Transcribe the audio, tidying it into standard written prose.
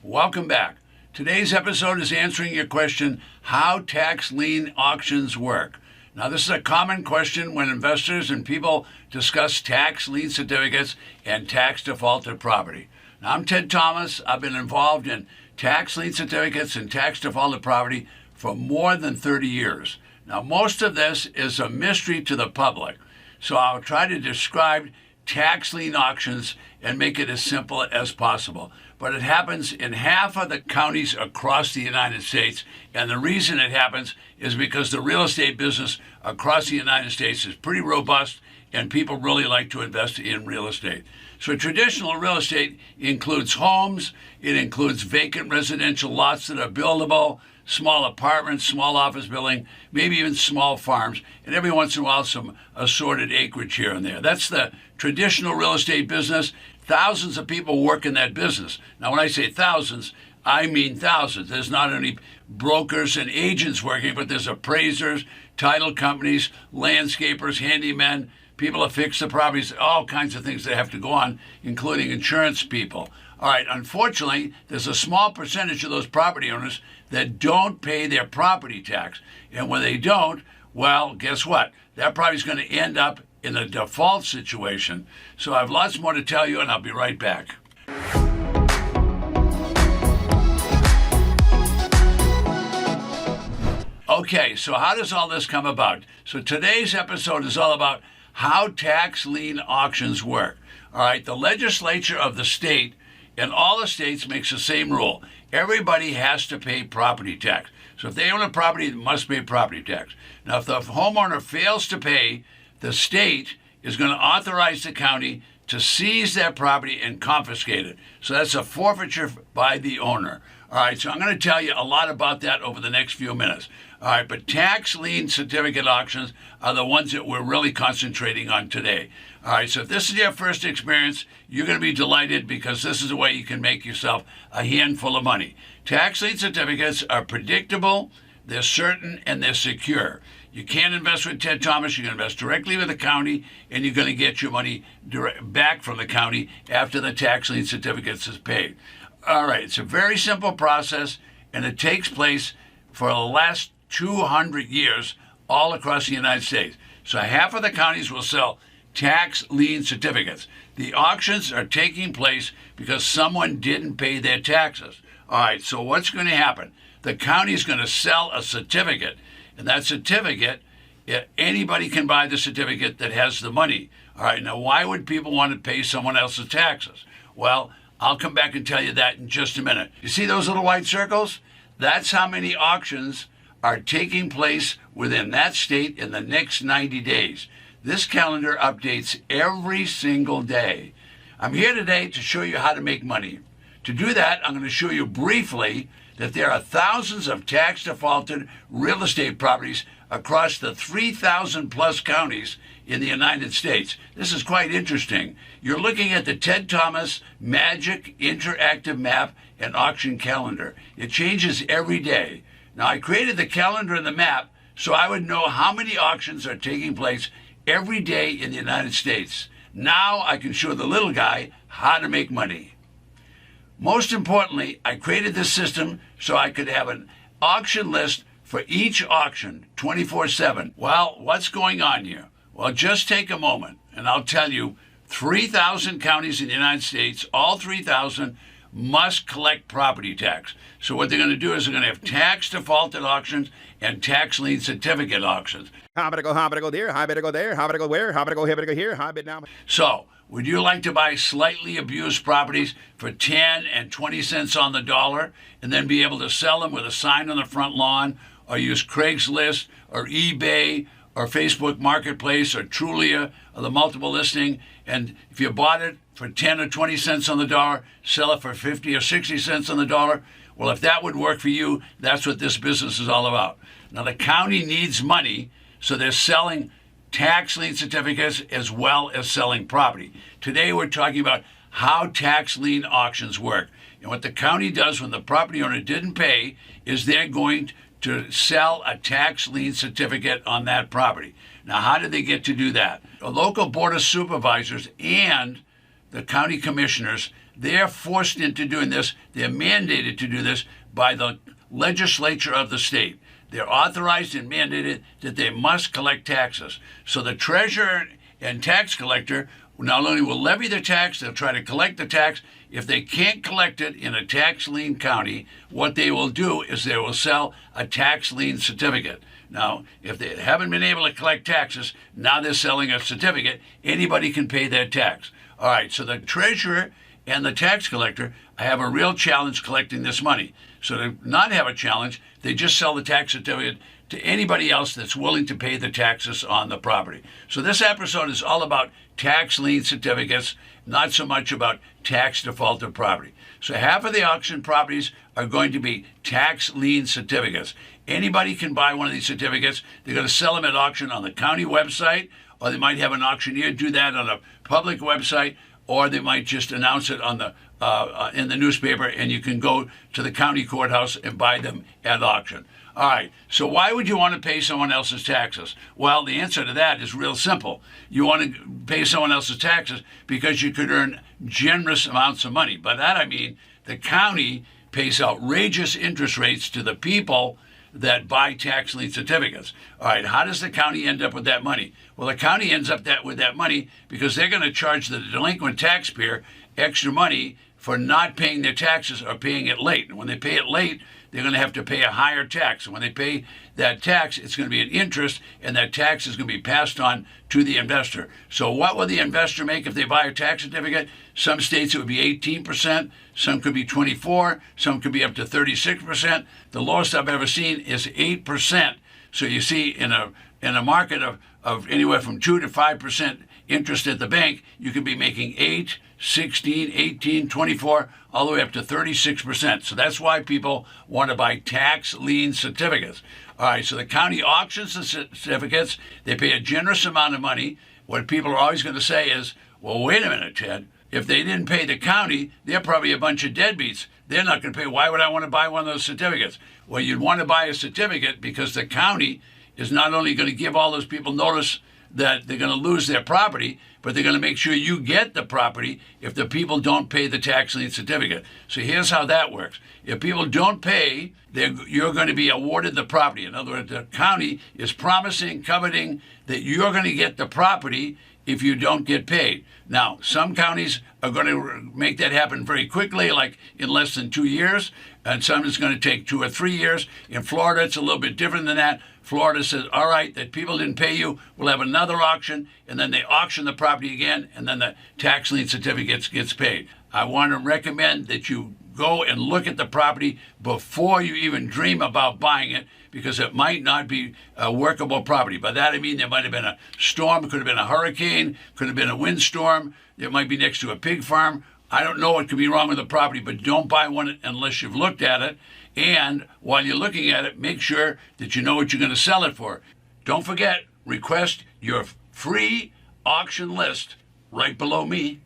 Welcome back. Today's episode is answering your question, how tax lien auctions work. Now, this is a common question when investors and people discuss tax lien certificates and tax defaulted property. Now, I'm Ted Thomas. I've been involved in tax lien certificates and tax defaulted property for more than 30 years. Now, most of this is a mystery to the public, so I'll try to describe tax lien auctions and make it as simple as possible. But it happens in half of the counties across the United States, and the reason it happens is because the real estate business across the United States is pretty robust and people really like to invest in real estate. So traditional real estate includes homes, it includes vacant residential lots that are buildable, small apartments, small office building, maybe even small farms, and every once in a while some assorted acreage here and there. That's the traditional real estate business. Thousands of people work in that business. Now, when I say thousands, I mean thousands. There's not only brokers and agents working, but there's appraisers, title companies, landscapers, handymen, people that fix the properties, all kinds of things that have to go on, including insurance people. All right, unfortunately, there's a small percentage of those property owners that don't pay their property tax. And when they don't, well, guess what? That property is going to end up in a default situation. So I have lots more to tell you, and I'll be right back. Okay, so how does all this come about? So today's episode is all about how tax lien auctions work. All right, the legislature of the state and all the states makes the same rule. Everybody has to pay property tax. So if they own a property, they must pay property tax. Now, if the homeowner fails to pay, the state is going to authorize the county to seize that property and confiscate it. So that's a forfeiture by the owner. All right, so I'm going to tell you a lot about that over the next few minutes. All right, but tax lien certificate auctions are the ones that we're really concentrating on today. All right, so if this is your first experience, you're going to be delighted because this is a way you can make yourself a handful of money. Tax lien certificates are predictable, they're certain, and they're secure. You can't invest with Ted Thomas. You can invest directly with the county, and you're going to get your money back from the county after the tax lien certificates is paid. All right, it's a very simple process, and it takes place for the last 200 years all across the United States. So half of the counties will sell tax lien certificates. The auctions are taking place because someone didn't pay their taxes. All right, so what's going to happen? The county is going to sell a certificate, and that certificate, anybody can buy the certificate that has the money. All right, now why would people want to pay someone else's taxes? Well, I'll come back and tell you that in just a minute. You see those little white circles? That's how many auctions are taking place within that state in the next 90 days. This calendar updates every single day. I'm here today to show you how to make money. To do that, I'm going to show you briefly that there are thousands of tax defaulted real estate properties across the 3,000 plus counties in the United States. This is quite interesting. You're looking at the Ted Thomas Magic Interactive Map and Auction Calendar. It changes every day. Now, I created the calendar and the map so I would know how many auctions are taking place every day in the United States. Now I can show the little guy how to make money. Most importantly, I created this system so I could have an auction list for each auction 24/7. Well, what's going on here? Well, just take a moment and I'll tell you 3,000 counties in the United States, all 3,000 must collect property tax. So what they're going to do is they're going to have tax defaulted auctions and tax lien certificate auctions. How better go there, how better go there, how better go where, how better go here, how better now. So, would you like to buy slightly abused properties for 10 and 20 cents on the dollar and then be able to sell them with a sign on the front lawn, or use Craigslist or eBay or Facebook Marketplace or Trulia or the multiple listing, and if you bought it for 10 or 20 cents on the dollar, sell it for 50 or 60 cents on the dollar? Well, if that would work for you, that's what this business is all about. Now, the county needs money, so they're selling tax lien certificates as well as selling property. Today we're talking about how tax lien auctions work. And what the county does when the property owner didn't pay is they're going to sell a tax lien certificate on that property. Now, how did they get to do that? A local board of supervisors and the county commissioners, they're forced into doing this. They're mandated to do this by the legislature of the state. They're authorized and mandated that they must collect taxes. So the treasurer and tax collector not only will levy the tax, they'll try to collect the tax. If they can't collect it in a tax lien county, what they will do is they will sell a tax lien certificate. Now, if they haven't been able to collect taxes, now they're selling a certificate. Anybody can pay their tax. All right, so the treasurer and the tax collector have a real challenge collecting this money. So to not have a challenge, they just sell the tax certificate to anybody else that's willing to pay the taxes on the property. So this episode is all about tax lien certificates, not so much about tax defaulted property. So half of the auction properties are going to be tax lien certificates. Anybody can buy one of these certificates. They're going to sell them at auction on the county website, or they might have an auctioneer do that on a public website, or they might just announce it on the in the newspaper, and you can go to the county courthouse and buy them at auction. All right, so why would you want to pay someone else's taxes? Well, the answer to that is real simple. You want to pay someone else's taxes because you could earn generous amounts of money. By that I mean the county pays outrageous interest rates to the people that buy tax lien certificates. All right, how does the county end up with that money? Well, the county ends up with that money because they're going to charge the delinquent taxpayer extra money for not paying their taxes or paying it late. And when they pay it late, they're going to have to pay a higher tax. And when they pay that tax, it's going to be an interest, and that tax is going to be passed on to the investor. So what will the investor make if they buy a tax certificate? Some states it would be 18%, some could be 24%, some could be up to 36%. The lowest I've ever seen is 8%. So you see, in a market of anywhere from 2 to 5% interest at the bank, you could be making 8, 16, 18, 24, all the way up to 36%. So that's why people want to buy tax lien certificates. All right, so the county auctions the certificates. They pay a generous amount of money. What people are always going to say is, well, wait a minute, Ted. If they didn't pay the county, they're probably a bunch of deadbeats. They're not going to pay. Why would I want to buy one of those certificates? Well, you'd want to buy a certificate because the county is not only going to give all those people notice that they're going to lose their property, but they're going to make sure you get the property if the people don't pay the tax lien certificate. So here's how that works. If people don't pay, you're going to be awarded the property. In other words, the county is promising, coveting that you're going to get the property if you don't get paid. Now, some counties are going to make that happen very quickly, like in less than 2 years, and some it's going to take 2 or 3 years. In Florida, it's a little bit different than that. Florida says, all right, that people didn't pay you, we'll have another auction, and then they auction the property again, and then the tax lien certificate gets paid. I want to recommend that you go and look at the property before you even dream about buying it, because it might not be a workable property. By that I mean there might have been a storm, it could have been a hurricane, could have been a windstorm, it might be next to a pig farm. I don't know what could be wrong with the property, but don't buy one unless you've looked at it. And while you're looking at it, make sure that you know what you're going to sell it for. Don't forget, request your free auction list right below me.